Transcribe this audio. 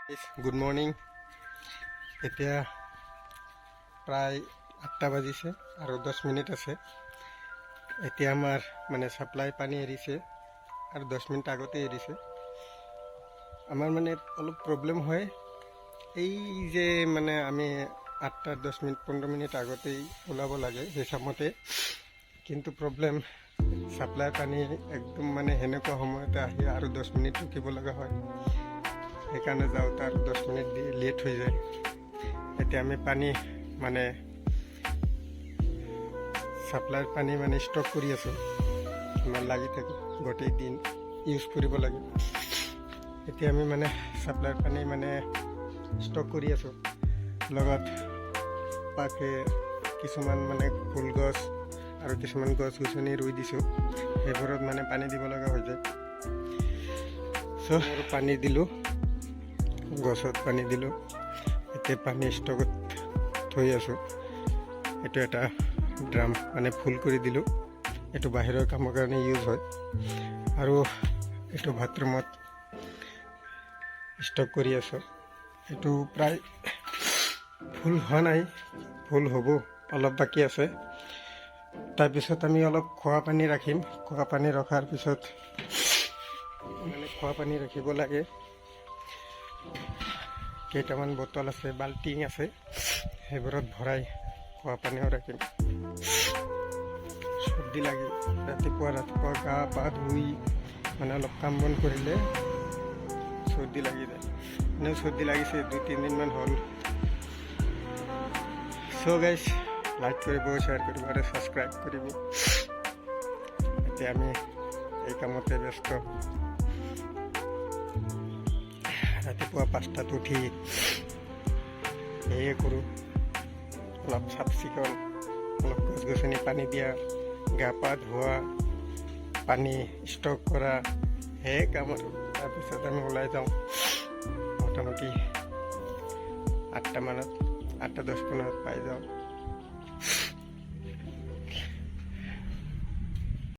Good morning. এতিয়া প্ৰায় 8টা বাজিছে আৰু 10 মিনিট আছে। এতিয়া আমাৰ মানে ছাপ্লাই পানী এৰিছে আৰু 10 মিনিট আগতে এৰিছে। আমাৰ মানে অলপ প্ৰব্লেম হয়, এই যে মানে আমি 8টা 10 মিনিট 15 মিনিট আগতেই ওলাব লাগে হিচাপমতে, কিন্তু প্ৰব্লেম ছাপ্লাই পানী একদম মানে সেনেকুৱা সময়তে আহি আৰু 10 মিনিট ৰখিব লগা হয়। সেইকাৰণে যাওঁতে আৰু 10 মিনিট লেট হৈ যায়। এতিয়া আমি পানী মানে ছাপ্লাইৰ পানী মানে ষ্টক কৰি আছোঁ, আমাৰ লাগি থাকে গোটেই দিন ইউজ কৰিব লাগে। এতিয়া আমি মানে ছাপ্লাইৰ পানী মানে ষ্টক কৰি আছোঁ, লগত পাখে কিছুমান মানে ফুল গছ আৰু কিছুমান গছ গছনি ৰুই দিছোঁ, সেইবোৰত মানে পানী দিব লগা হৈ যায়। চ' পানী দিলোঁ, গছত পানী দিলোঁ। এতিয়া পানী ষ্টকত থৈ আছোঁ। এইটো এটা ড্ৰাম মানে ফুল কৰি দিলোঁ, এইটো বাহিৰৰ কামৰ কাৰণে ইউজ হয়। আৰু এইটো বাথৰুমত ষ্টক কৰি আছোঁ। এইটো প্ৰায় ফুল হোৱা নাই, ফুল হ'ব, অলপ বাকী আছে। তাৰপিছত আমি অলপ খোৱা পানী ৰাখিম। খোৱা পানী ৰখাৰ পিছত মানে খোৱা পানী ৰাখিব লাগে। কেইটামান বটল আছে, বাল্টিং আছে, সেইবোৰত ভৰাই খোৱা পানীও ৰাখিম। চৰ্দি লাগি ৰাতিপুৱা গা পা ধুই মানে অলপ কাম বন কৰিলে চৰ্দি লাগি যায়। এনেও চৰ্দি লাগিছে 2-3 দিনমান হ'ল। চ' গাইজ, লাইক কৰিব, শ্বেয়াৰ কৰিব আৰু ছাবস্ক্ৰাইব কৰিব। এতিয়া আমি এই কামতে ব্যস্ত। ৰাতিপুৱা 5টাত উঠি সেয়ে কৰোঁ, অলপ চাফ চিকুণ, অলপ গছ গছনি পানী দিয়া, গা পা ধোৱা, পানী ষ্টক কৰা, সেয়ে কাম আৰু। তাৰপিছত আমি ওলাই যাওঁ মোটামুটি 8টা 10 মানত পাই যাওঁ।